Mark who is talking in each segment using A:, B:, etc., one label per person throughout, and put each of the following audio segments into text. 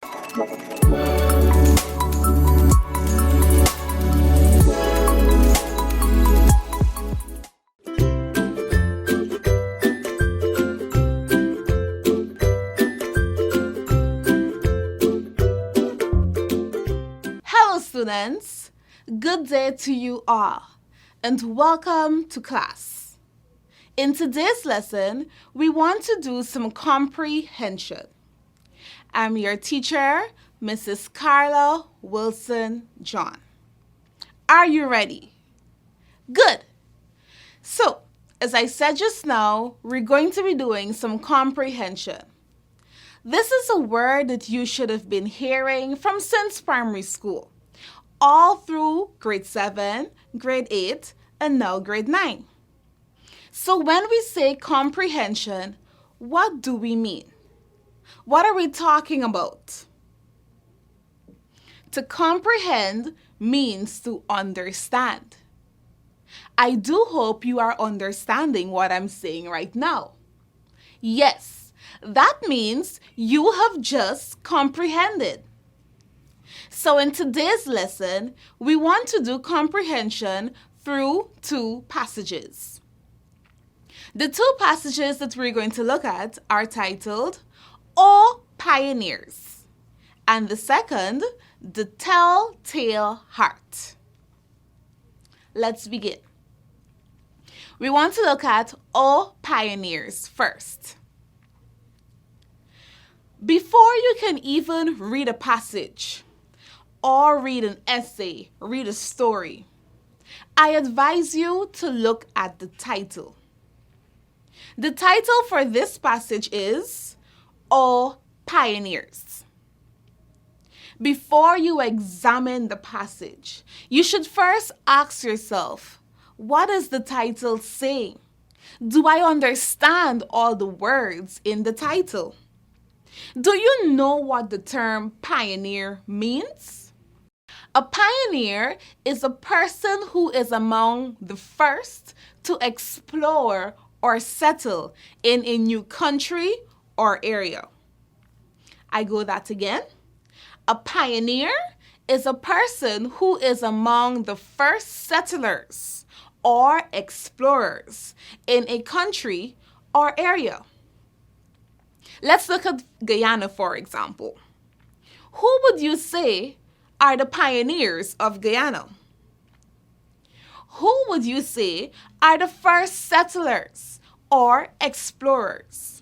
A: Hello students, good day to you all and welcome to class. In today's lesson, we want to do some comprehension. I'm your teacher, Mrs. Carla Wilson John. Are you ready? Good. So, as I said just now, we're going to be doing some comprehension. This is a word that you should have been hearing from since primary school, all through grade 7, grade 8, and now grade 9. So when we say comprehension, what do we mean? What are we talking about? To comprehend means to understand. I do hope you are understanding what I'm saying right now. Yes, that means you have just comprehended. So in today's lesson, we want to do comprehension through two passages. The two passages that we're going to look at are titled, O Pioneers, and the second, The Telltale Heart. Let's begin. We want to look at O Pioneers first. Before you can even read a passage or read an essay, read a story, I advise you to look at the title. The title for this passage is O Pioneers. Before you examine the passage, you should first ask yourself, what is the title saying? Do I understand all the words in the title? Do you know what the term pioneer means? A pioneer is a person who is among the first to explore or settle in a new country or area. I go that again. A pioneer is a person who is among the first settlers or explorers in a country or area. Let's look at Guyana, for example. Who would you say are the pioneers of Guyana? Who would you say are the first settlers or explorers?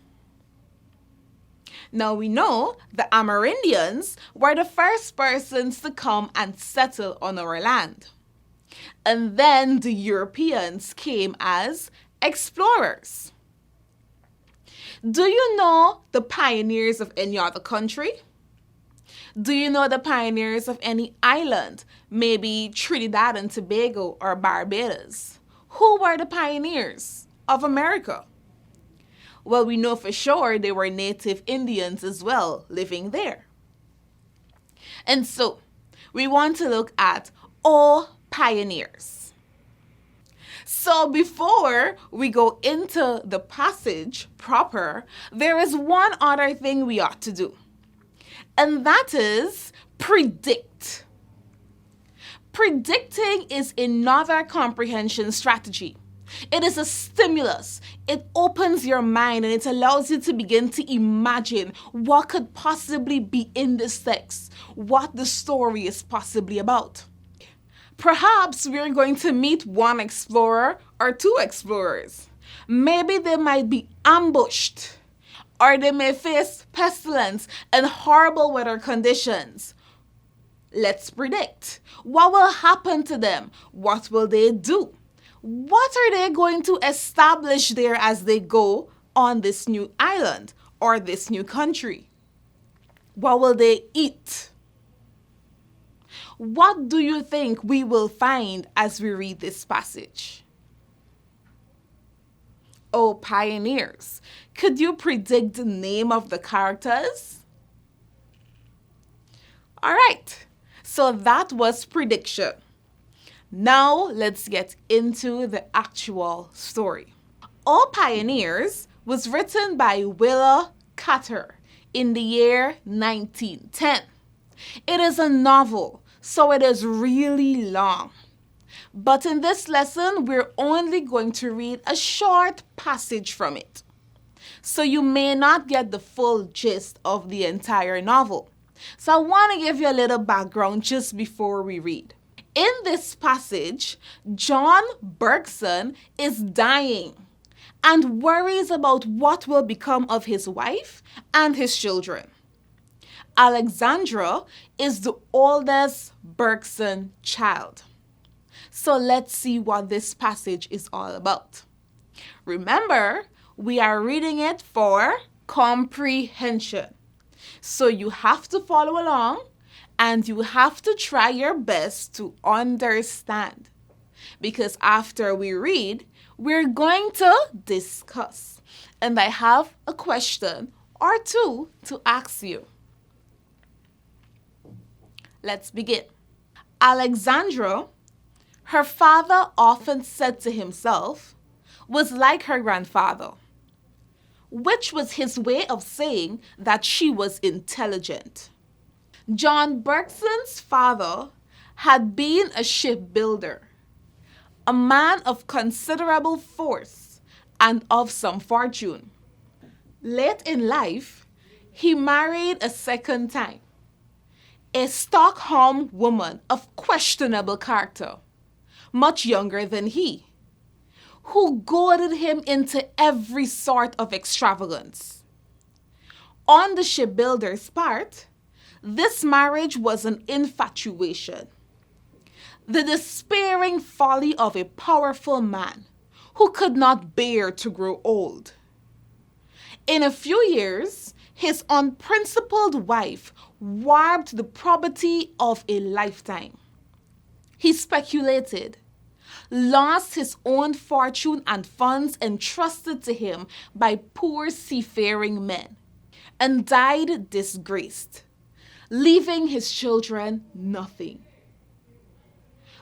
A: Now we know the Amerindians were the first persons to come and settle on our land. And then the Europeans came as explorers. Do you know the pioneers of any other country? Do you know the pioneers of any island, maybe Trinidad and Tobago or Barbados? Who were the pioneers of America? Well, we know for sure they were native Indians as well, living there. And so, we want to look at all pioneers. So before we go into the passage proper, there is one other thing we ought to do. And that is predict. Predicting is another comprehension strategy. It is a stimulus. It opens your mind and it allows you to begin to imagine what could possibly be in this text, what the story is possibly about. Perhaps we're going to meet one explorer or two explorers. Maybe they might be ambushed, or they may face pestilence and horrible weather conditions. Let's predict. What will happen to them? What will they do? What are they going to establish there as they go on this new island or this new country? What will they eat? What do you think we will find as we read this passage? Oh, pioneers, could you predict the name of the characters? All right, so that was prediction. Now let's get into the actual story. All Pioneers was written by Willa Cather in the year 1910. It is a novel, so it is really long. But in this lesson, we're only going to read a short passage from it. So you may not get the full gist of the entire novel. So I want to give you a little background just before we read. In this passage, John Bergson is dying and worries about what will become of his wife and his children. Alexandra is the oldest Bergson child. So let's see what this passage is all about. Remember, we are reading it for comprehension. So you have to follow along and you have to try your best to understand. Because after we read, we're going to discuss. And I have a question or two to ask you. Let's begin. Alexandra, her father often said to himself, was like her grandfather, which was his way of saying that she was intelligent. John Bergson's father had been a shipbuilder, a man of considerable force and of some fortune. Late in life, he married a second time, a Stockholm woman of questionable character, much younger than he, who goaded him into every sort of extravagance. On the shipbuilder's part, this marriage was an infatuation, the despairing folly of a powerful man who could not bear to grow old. In a few years, his unprincipled wife warped the probity of a lifetime. He speculated, lost his own fortune and funds entrusted to him by poor seafaring men, and died disgraced, leaving his children nothing.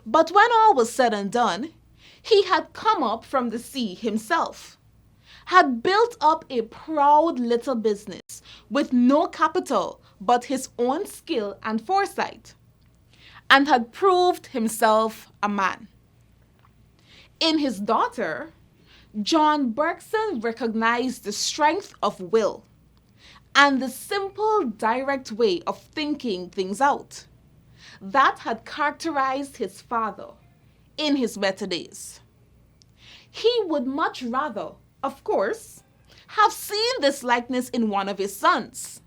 A: But when all was said and done, he had come up from the sea himself, had built up a proud little business with no capital but his own skill and foresight, and had proved himself a man. In his daughter, John Bergson recognized the strength of will and the simple, direct way of thinking things out that had characterized his father in his better days. He would much rather, of course, have seen this likeness in one of his sons,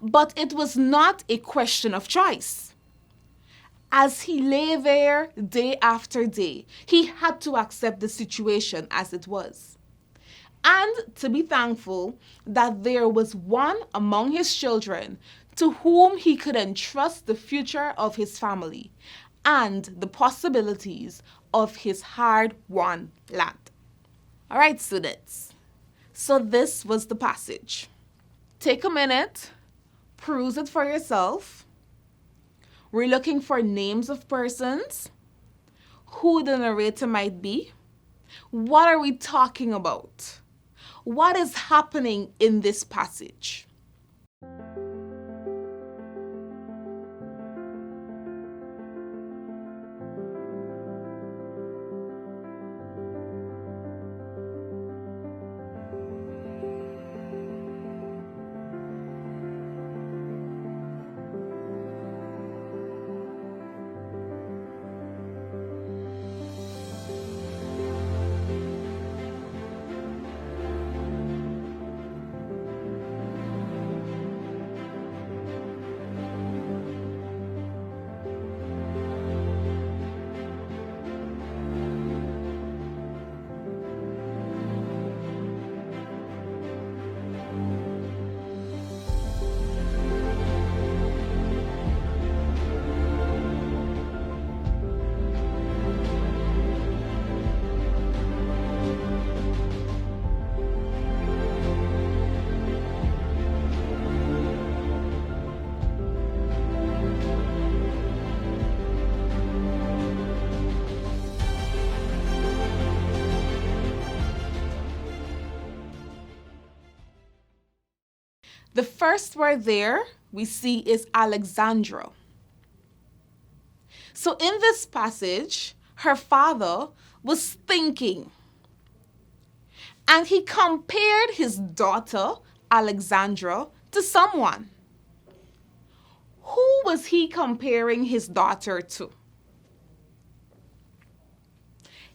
A: but it was not a question of choice. As he lay there day after day, he had to accept the situation as it was, and to be thankful that there was one among his children to whom he could entrust the future of his family and the possibilities of his hard-won land. All right, students. So this was the passage. Take a minute, peruse it for yourself. We're looking for names of persons, who the narrator might be. What are we talking about? What is happening in this passage? The first word there we see is Alexandra. So in this passage, her father was thinking, and he compared his daughter, Alexandra, to someone. Who was he comparing his daughter to?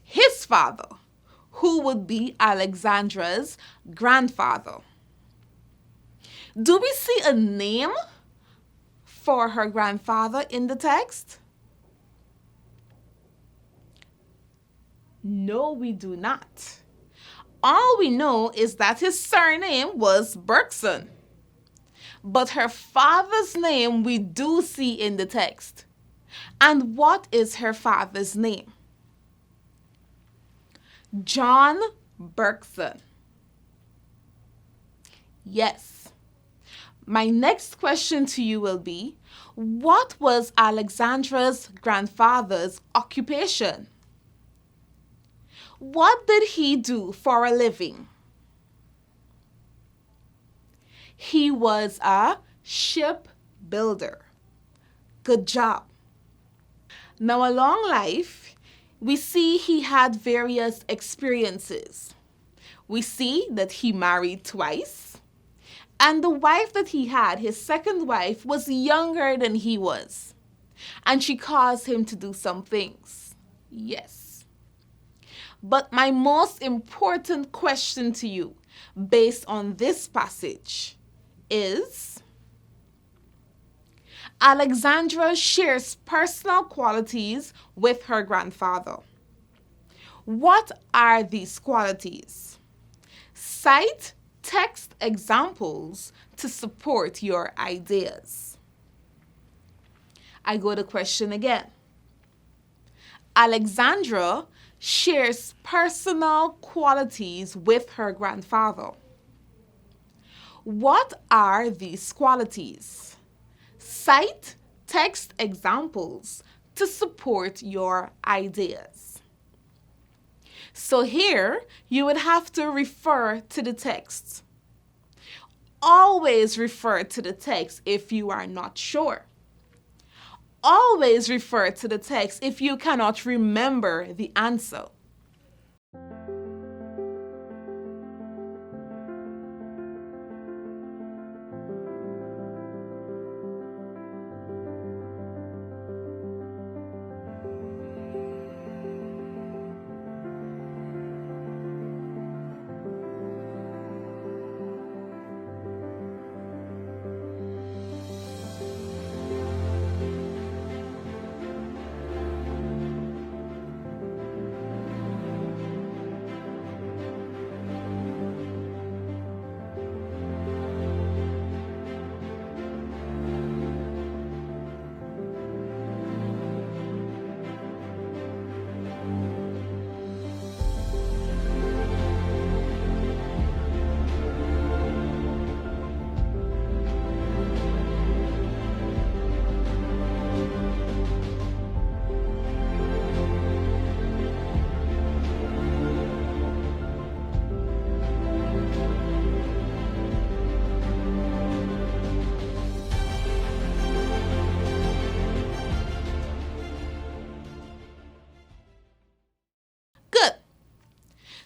A: His father, who would be Alexandra's grandfather. Do we see a name for her grandfather in the text? No, we do not. All we know is that his surname was Bergson. But her father's name we do see in the text. And what is her father's name? John Bergson. Yes. My next question to you will be, what was Alexandra's grandfather's occupation? What did he do for a living? He was a shipbuilder. Good job. Now, along life, we see he had various experiences. We see that he married twice, and the wife that he had, his second wife, was younger than he was, and she caused him to do some things. Yes. But my most important question to you, based on this passage, is Alexandra shares personal qualities with her grandfather. What are these qualities? Cite text examples to support your ideas. I go to question again. Alexandra shares personal qualities with her grandfather. What are these qualities? Cite text examples to support your ideas. So here, you would have to refer to the text. Always refer to the text if you are not sure. Always refer to the text if you cannot remember the answer.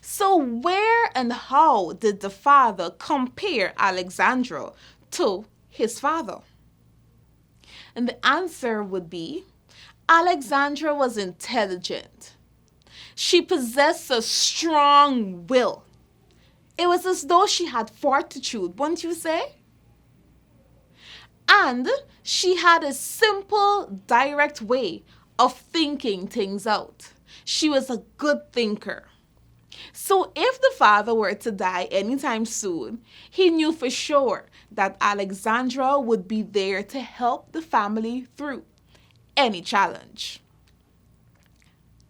A: So where and how did the father compare Alexandra to his father? And the answer would be, Alexandra was intelligent. She possessed a strong will. It was as though she had fortitude, wouldn't you say? And she had a simple, direct way of thinking things out. She was a good thinker. So if the father were to die anytime soon, he knew for sure that Alexandra would be there to help the family through any challenge.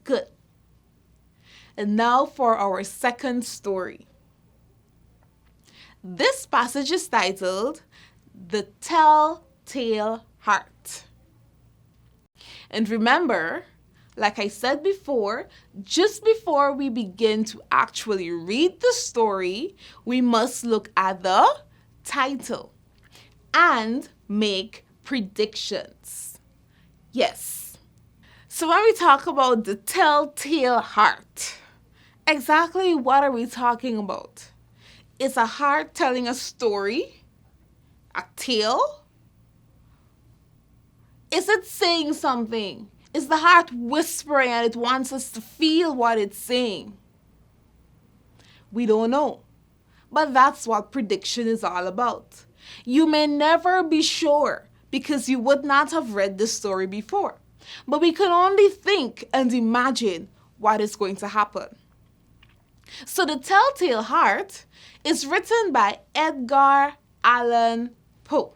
A: Good. And now for our second story. This passage is titled, The Telltale Heart. And remember, like I said before, just before we begin to actually read the story, we must look at the title. and make predictions. Yes. So when we talk about the telltale heart, exactly what are we talking about? Is a heart telling a story? A tale? Is it saying something? Is the heart whispering and it wants us to feel what it's saying? We don't know. But that's what prediction is all about. You may never be sure because you would not have read the story before. But we can only think and imagine what is going to happen. So The Telltale Heart is written by Edgar Allan Poe.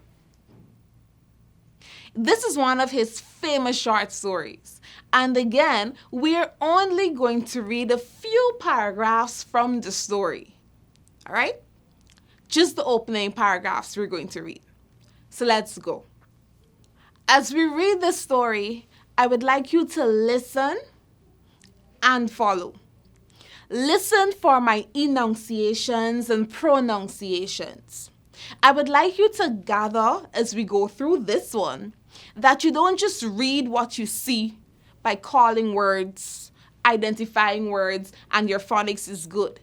A: This is one of his famous short stories. And again, we're only going to read a few paragraphs from the story. All right? Just the opening paragraphs we're going to read. So let's go. As we read the story, I would like you to listen and follow. Listen for my enunciations and pronunciations. I would like you to gather as we go through this one that you don't just read what you see by calling words, identifying words, and your phonics is good.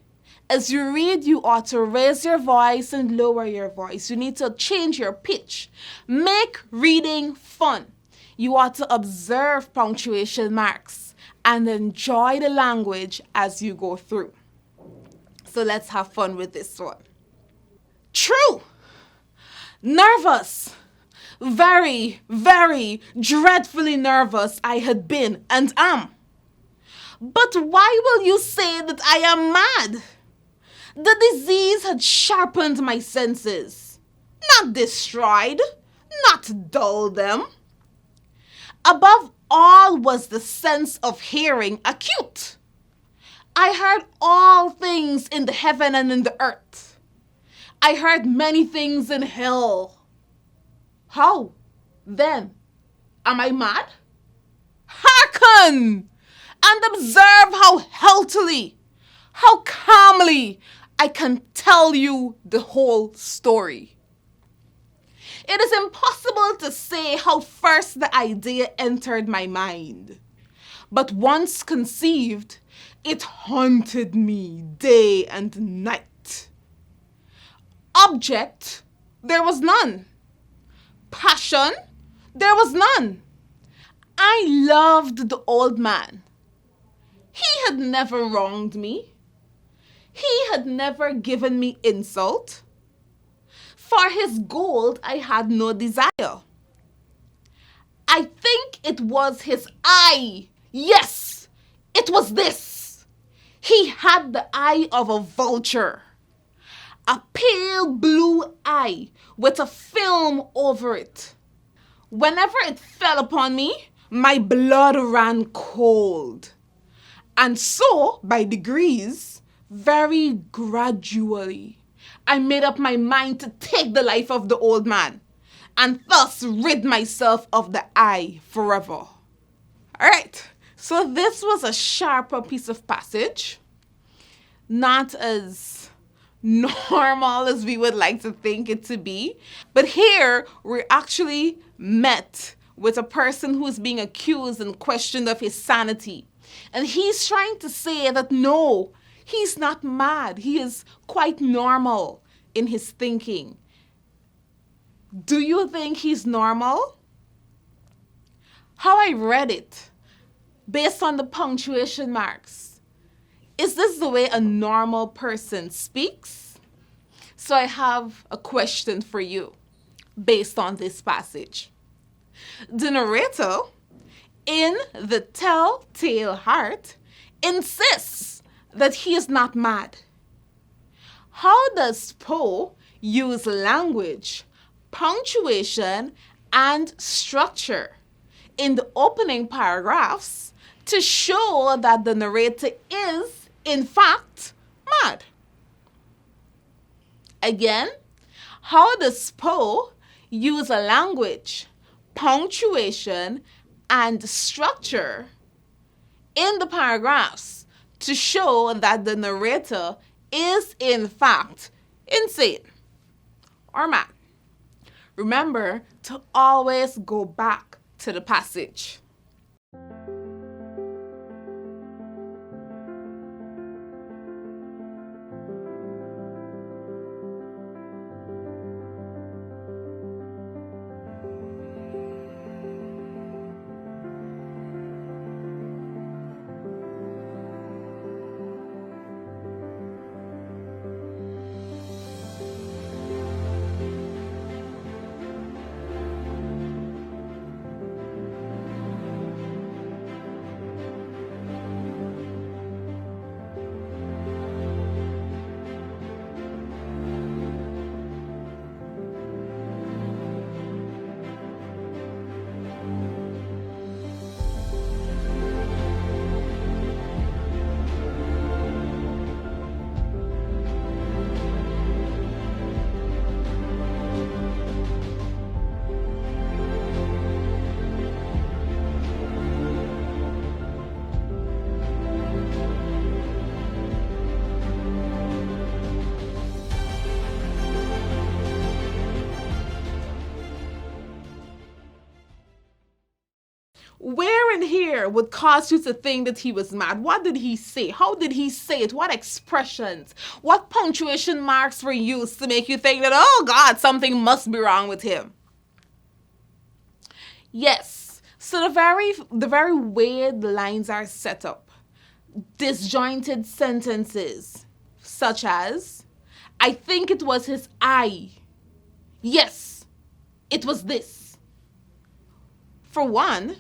A: As you read, you ought to raise your voice and lower your voice. You need to change your pitch. Make reading fun. You ought to observe punctuation marks and enjoy the language as you go through. So let's have fun with this one. True. Nervous. Very, very dreadfully nervous I had been and am. But why will you say that I am mad? The disease had sharpened my senses, not destroyed, not dulled them. Above all was the sense of hearing acute. I heard all things in the heaven and in the earth. I heard many things in hell. How, then, am I mad? Hearken and observe how healthily, how calmly I can tell you the whole story. It is impossible to say how first the idea entered my mind. But once conceived, it haunted me day and night. Object, there was none. Passion, there was none. I loved the old man. He had never wronged me. He had never given me insult. For his gold I had no desire. I think it was his eye. Yes, it was this. He had the eye of a vulture. A pale blue eye with a film over it. Whenever it fell upon me, my blood ran cold. And so, by degrees, very gradually, I made up my mind to take the life of the old man and thus rid myself of the eye forever. All right, so this was a sharper piece of passage, not as normal as we would like to think it to be, but here we're actually met with a person who is being accused and questioned of his sanity. And he's trying to say that no, he's not mad. He is quite normal in his thinking. Do you think he's normal? How I read it, based on the punctuation marks, is this the way a normal person speaks? So I have a question for you based on this passage. The narrator in The Telltale Heart insists that he is not mad. How does Poe use language, punctuation, and structure in the opening paragraphs to show that the narrator is, in fact, mad? Again, how does Poe use a language, punctuation, and structure in the paragraphs to show that the narrator is, in fact, insane or mad? Remember to always go back to the passage. Where in here would cause you to think that he was mad? What did he say? How did he say it? What expressions? What punctuation marks were used to make you think that, oh God, something must be wrong with him? Yes, so the very way the lines are set up, disjointed sentences, such as, I think it was his eye. Yes, it was this. For one,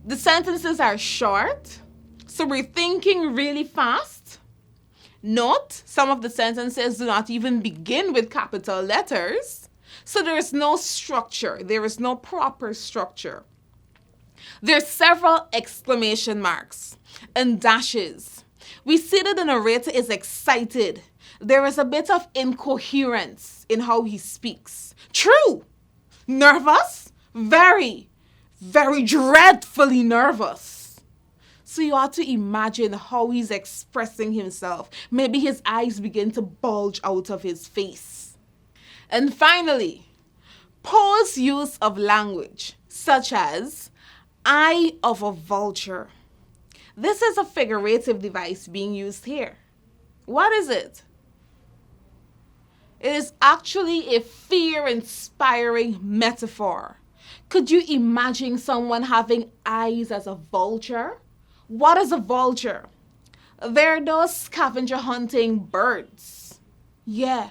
A: the sentences are short, so we're thinking really fast. Note, some of the sentences do not even begin with capital letters, so there is no structure. There is no proper structure. There's several exclamation marks and dashes. We see that the narrator is excited. There is a bit of incoherence in how he speaks. True. Nervous? Very dreadfully nervous. So you ought to imagine how he's expressing himself. Maybe his eyes begin to bulge out of his face. And finally, Poe's use of language, such as eye of a vulture. This is a figurative device being used here. What is it? It is actually a fear-inspiring metaphor. Could you imagine someone having eyes as a vulture? What is a vulture? They're those scavenger hunting birds. Yeah,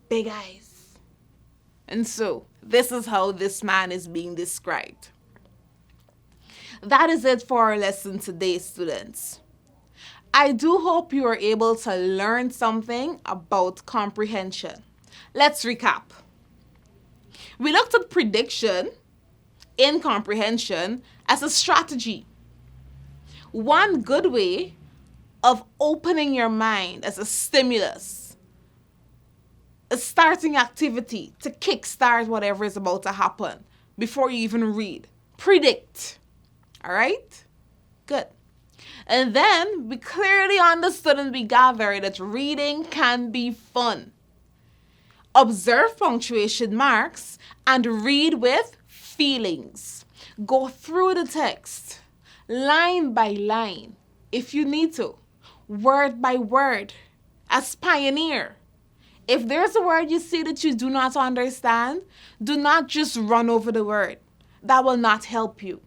A: big eyes. And so, this is how this man is being described. That is it for our lesson today, students. I do hope you are able to learn something about comprehension. Let's recap. We looked at prediction in comprehension as a strategy. One good way of opening your mind as a stimulus, a starting activity to kickstart whatever is about to happen before you even read. Predict. All right? Good. And then we clearly understood and we gathered that reading can be fun. Observe punctuation marks and read with feelings. Go through the text, line by line, if you need to, word by word, as pioneer. If there's a word you see that you do not understand, do not just run over the word. That will not help you.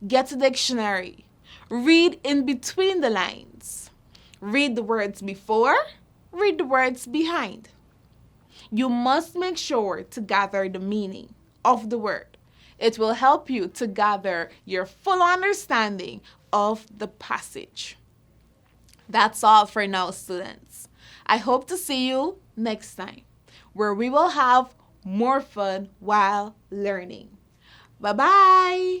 A: Get a dictionary. Read in between the lines. Read the words before, read the words behind. You must make sure to gather the meaning of the word. It will help you to gather your full understanding of the passage. That's all for now, students. I hope to see you next time, where we will have more fun while learning. Bye-bye.